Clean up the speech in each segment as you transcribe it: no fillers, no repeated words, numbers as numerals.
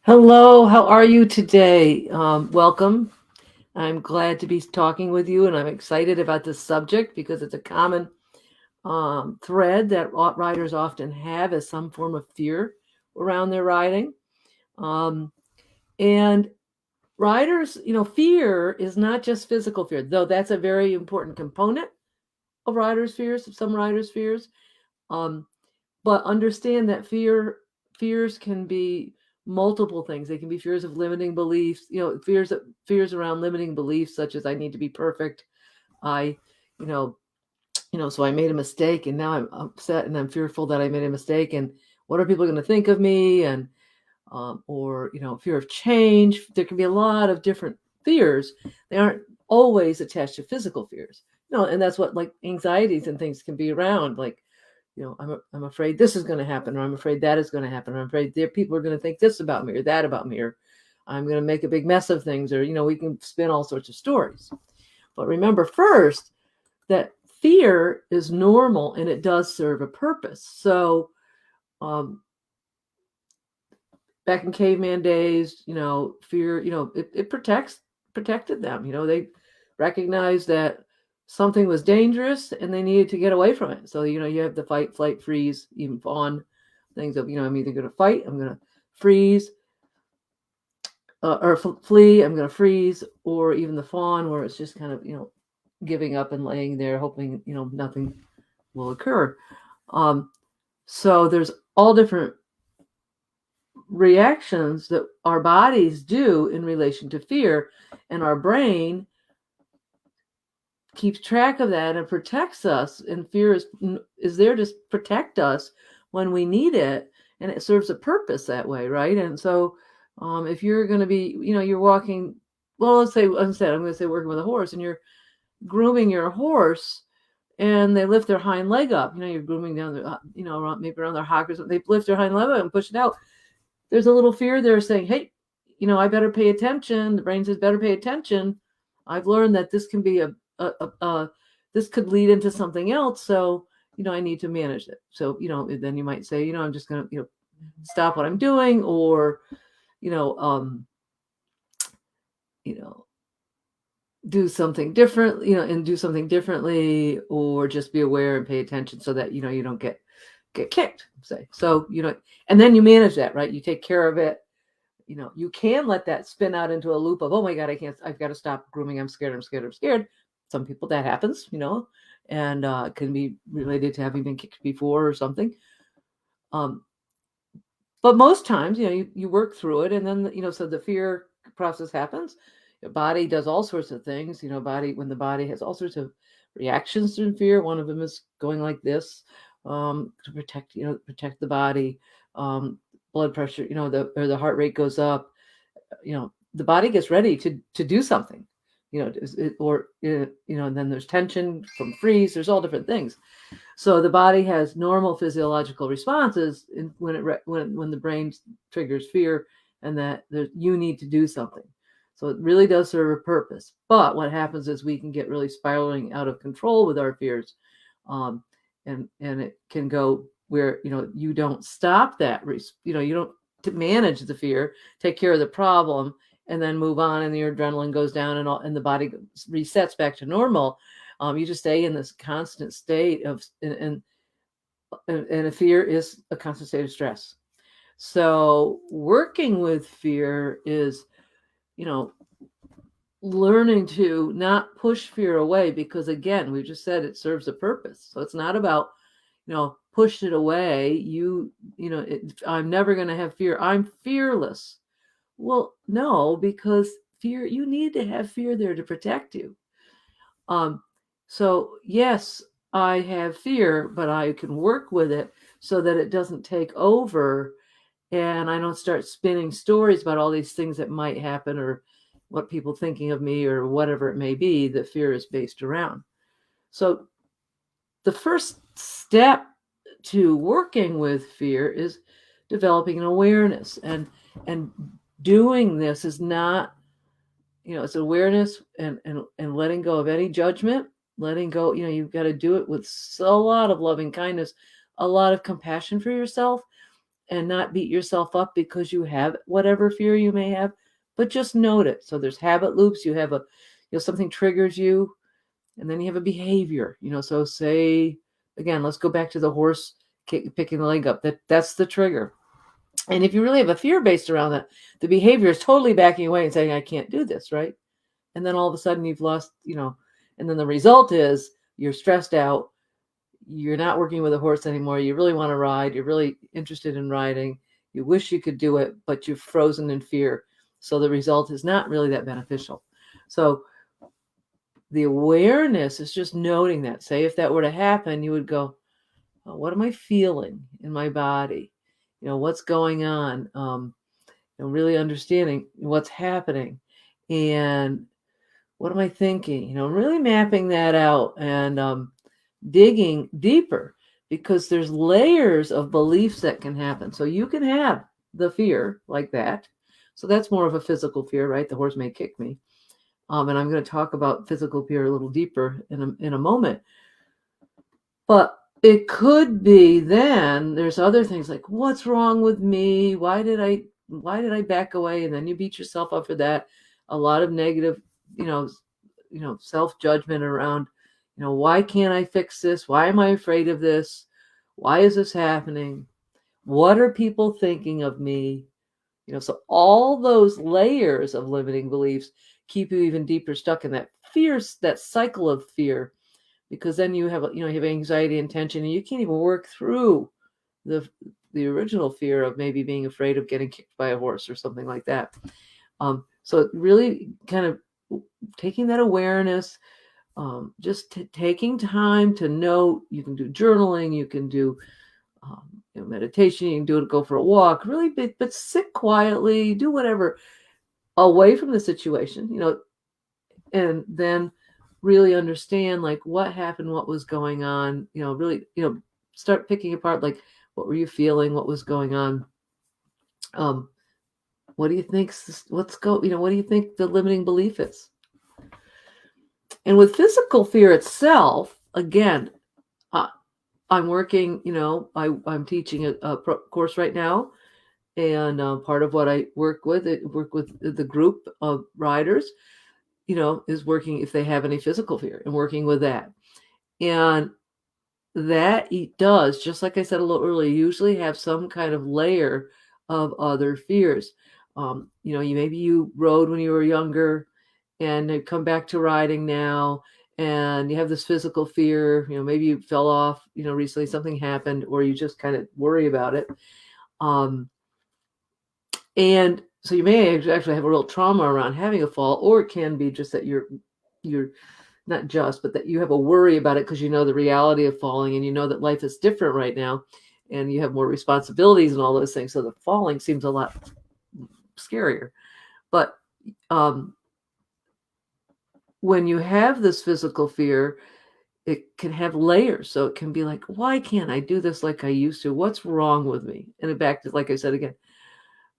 Hello, how are you today? Welcome. I'm glad to be talking with you, and I'm excited about this subject because it's a common thread that riders often have as some form of fear around their riding. Um, and riders, fear is not just physical fear, though that's a very important component of riders' fears, of some riders' fears. Um, but understand that fears can be multiple things. They can be fears of limiting beliefs, fears around limiting beliefs, such as I need to be perfect. I, you know, so I made a mistake and now I'm upset and I'm fearful that I made a mistake and what are people going to think of me? And or fear of change. There can be a lot of different fears. They aren't always attached to physical fears. And that's what like anxieties and things can be around. Like I'm afraid this is going to happen, or I'm afraid that is going to happen, or I'm afraid people are going to think this about me or that about me, or I'm going to make a big mess of things, or we can spin all sorts of stories. But remember first that fear is normal and it does serve a purpose. So um, back in caveman days, fear, it protected them. They recognized that something was dangerous and they needed to get away from it. So, you have the fight, flight, freeze, even fawn things of, I'm either going to fight, I'm going to freeze, or flee, I'm going to freeze, or even the fawn where it's just kind of, giving up and laying there hoping, nothing will occur. So there's all different reactions that our bodies do in relation to fear, and our brain keeps track of that and protects us, and fear is there to protect us when we need it, and it serves a purpose that way, right? And so if you're going to be, you're walking, well, let's say instead I'm going to say working with a horse, and you're grooming your horse and they lift their hind leg up, you're grooming down the, maybe around their hock or something, they lift their hind leg up and push it out. There's a little fear there saying, hey, I better pay attention. The brain says, better pay attention. I've learned that this can be this could lead into something else. So, I need to manage it. So, then you might say, I'm just going to, stop what I'm doing, or, you know, um, you know, do something different, and do something differently, or just be aware and pay attention so that, you don't get kicked, say. So, and then you manage that, right? You take care of it. You can let that spin out into a loop of, oh my God, I've got to stop grooming. I'm scared. Some people that happens, and it can be related to having been kicked before or something. But most times, you work through it, and then, so the fear process happens. Your body does all sorts of things, when the body has all sorts of reactions to fear. One of them is going like this, to protect the body. Blood pressure, or the heart rate goes up, the body gets ready to do something, and then there's tension from freeze. There's all different things. So the body has normal physiological responses when the brain triggers fear, and that you need to do something. So it really does serve a purpose. But what happens is we can get really spiraling out of control with our fears, and it can go where you don't stop that. You don't to manage the fear, take care of the problem, and then move on, and your adrenaline goes down, and the body resets back to normal. You just stay in this constant state of, and a fear is a constant state of stress. So working with fear is, learning to not push fear away, because again, we just said it serves a purpose. So it's not about, push it away. I'm never going to have fear. I'm fearless. Well, no, because fear, you need to have fear there to protect you. So yes, I have fear, but I can work with it so that it doesn't take over, and I don't start spinning stories about all these things that might happen, or what people thinking of me, or whatever it may be that fear is based around. So the first step to working with fear is developing an awareness, and doing this is not, it's awareness, and letting go of any judgment, letting go, you've got to do it with a lot of loving kindness, a lot of compassion for yourself, and not beat yourself up because you have whatever fear you may have, but just note it. So there's habit loops. You have something triggers you, and then you have a behavior, so say, again, let's go back to the horse picking the leg up. That's the trigger. And if you really have a fear based around that, the behavior is totally backing away and saying, I can't do this, right? And then all of a sudden you've lost, and then the result is you're stressed out. You're not working with a horse anymore. You really want to ride. You're really interested in riding. You wish you could do it, but you're frozen in fear. So the result is not really that beneficial. So the awareness is just noting that. Say if that were to happen, you would go, oh, what am I feeling in my body? What's going on? Really understanding what's happening and what am I thinking? Really mapping that out and digging deeper, because there's layers of beliefs that can happen. So you can have the fear like that. So that's more of a physical fear, right? The horse may kick me. And I'm going to talk about physical fear a little deeper in a moment. But it could be then there's other things like, what's wrong with me? Why did I back away? And then you beat yourself up for that. A lot of negative, self-judgment around, why can't I fix this? Why am I afraid of this? Why is this happening? What are people thinking of me? So all those layers of limiting beliefs keep you even deeper stuck in that fear, that cycle of fear, because then you have anxiety and tension, and you can't even work through the original fear of maybe being afraid of getting kicked by a horse or something like that. So really kind of taking that awareness, just taking time to note. You can do journaling, you can do meditation, you can do it, go for a walk, really, but sit quietly, do whatever away from the situation, and then really understand like what happened, what was going on, really, start picking apart, like, what were you feeling? What was going on? What do you think? What do you think the limiting belief is? And with physical fear itself, again, I'm working, I'm teaching a course right now. And part of what I work with the group of riders, is working if they have any physical fear and working with that. And that it does, just like I said a little earlier, usually have some kind of layer of other fears. Maybe you rode when you were younger and you come back to riding now and you have this physical fear, maybe you fell off, recently something happened, or you just kind of worry about it. And so you may actually have a real trauma around having a fall, or it can be just that you're not just, but that you have a worry about it because the reality of falling, and that life is different right now and you have more responsibilities and all those things. So the falling seems a lot scarier. But when you have this physical fear, it can have layers. So it can be like, why can't I do this like I used to? What's wrong with me? And back to, like I said again,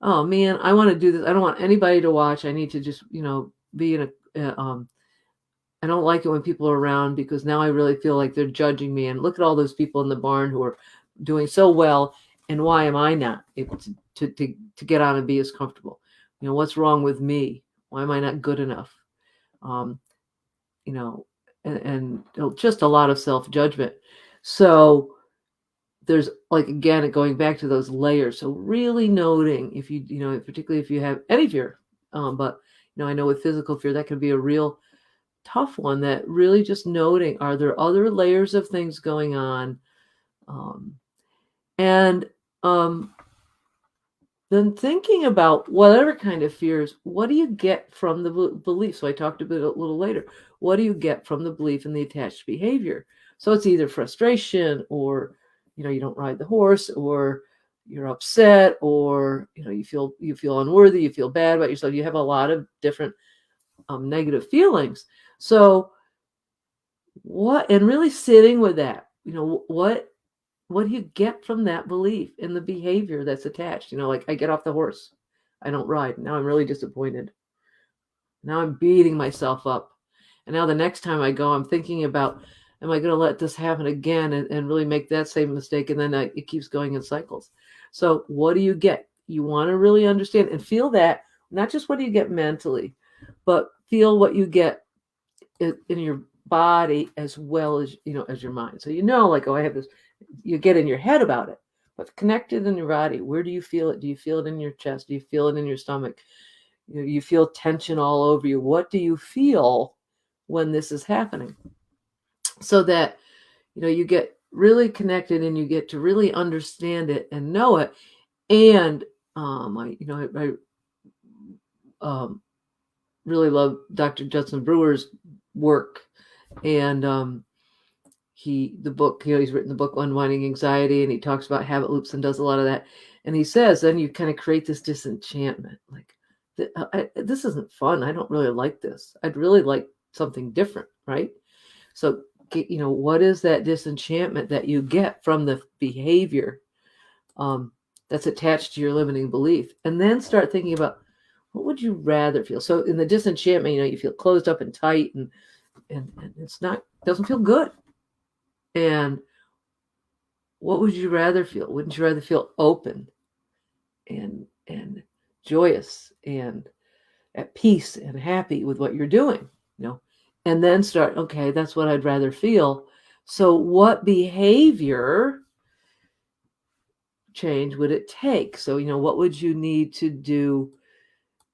oh man, I want to do this. I don't want anybody to watch. I need to just, be in I don't like it when people are around, because now I really feel like they're judging me. And look at all those people in the barn who are doing so well. And why am I not able to get on and be as comfortable? What's wrong with me? Why am I not good enough? And just a lot of self-judgment. So there's, like, again, going back to those layers. So really noting if you, particularly if you have any fear, but, I know with physical fear, that can be a real tough one, that really just noting, are there other layers of things going on? And then thinking about whatever kind of fears, what do you get from the belief? So I talked a little later. What do you get from the belief in the attached behavior? So it's either frustration, or, you don't ride the horse, or you're upset, or, you feel unworthy, you feel bad about yourself. You have a lot of different negative feelings. So and really sitting with that, what do you get from that belief in the behavior that's attached? Like, I get off the horse, I don't ride. Now I'm really disappointed. Now I'm beating myself up. And now the next time I go, I'm thinking about, am I going to let this happen again and really make that same mistake? And then it keeps going in cycles. So what do you get? You want to really understand and feel that, not just what do you get mentally, but feel what you get in your body as well as, as your mind. So, like, oh, I have this, you get in your head about it, but connect it in your body. Where do you feel it? Do you feel it in your chest? Do you feel it in your stomach? You feel tension all over you. What do you feel when this is happening? So that, you get really connected and you get to really understand it and know it. And I really love Dr. Judson Brewer's work, and the book, he's written the book Unwinding Anxiety, and he talks about habit loops and does a lot of that. And he says then you kind of create this disenchantment, like this isn't fun. I don't really like this. I'd really like something different, right? So what is that disenchantment that you get from the behavior that's attached to your limiting belief? And then start thinking about, what would you rather feel? So in the disenchantment, you feel closed up and tight, and doesn't feel good. And what would you rather feel? Wouldn't you rather feel open and joyous and at peace and happy with what you're doing? And then start, okay, that's what I'd rather feel. So what behavior change would it take? So, what would you need to do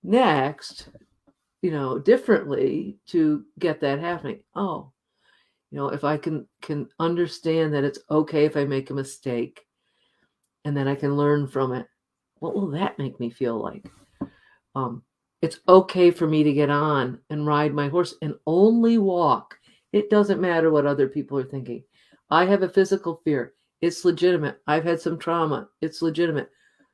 next, differently to get that happening? Oh, if I can understand that it's okay if I make a mistake, and then I can learn from it, what will that make me feel like? It's okay for me to get on and ride my horse and only walk. It doesn't matter what other people are thinking. I have a physical fear. It's legitimate. I've had some trauma. It's legitimate.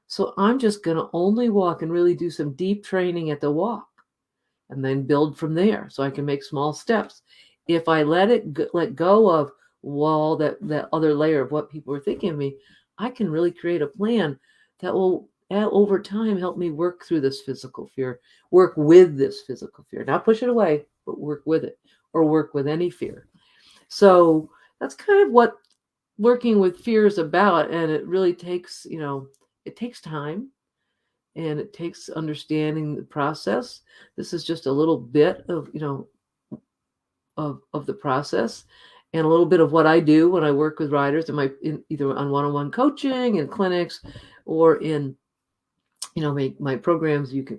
So I'm just going to only walk and really do some deep training at the walk, and then build from there so I can make small steps. If I let go of that other layer of what people are thinking of me, I can really create a plan that will over time help me work through this physical fear, work with this physical fear, not push it away, but work with it, or work with any fear. So that's kind of what working with fear is about. And it really takes, it takes time, and it takes understanding the process. This is just a little bit of, of the process, and a little bit of what I do when I work with riders in either on one-on-one coaching in clinics, or in my programs. You can,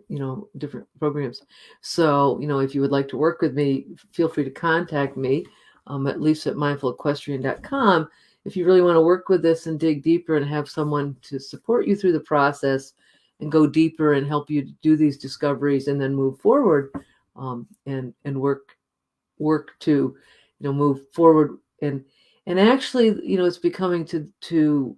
different programs. So, if you would like to work with me, feel free to contact me at Lisa@mindfulequestrian.com. If you really want to work with this and dig deeper and have someone to support you through the process and go deeper and help you do these discoveries and then move forward, and work to, move forward, and actually, it's becoming to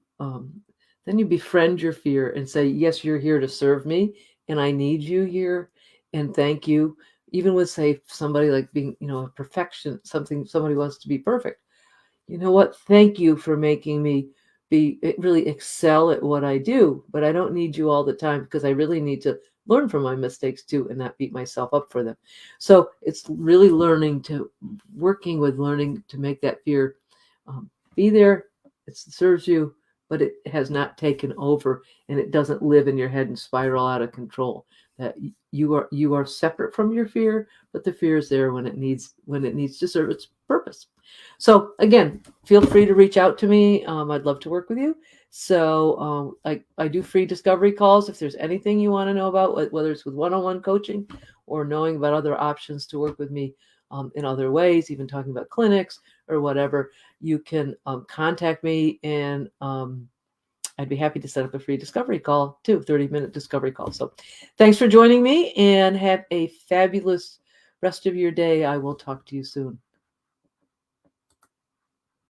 then you befriend your fear and say, yes, you're here to serve me, and I need you here, and thank you. Even with, say, somebody like being, a perfection, somebody wants to be perfect. You know what? Thank you for making me really excel at what I do, but I don't need you all the time, because I really need to learn from my mistakes too, and not beat myself up for them. So it's really working with learning to make that fear be there. It serves you, but it has not taken over, and it doesn't live in your head and spiral out of control. That you are separate from your fear, but the fear is there when it needs to serve its purpose. So again, feel free to reach out to me. I'd love to work with you. So I do free discovery calls. If there's anything you want to know about, whether it's with one-on-one coaching or knowing about other options to work with me in other ways, even talking about clinics or whatever, you can contact me, and I'd be happy to set up a free discovery call too, 30-minute discovery call. So thanks for joining me, and have a fabulous rest of your day. I will talk to you soon.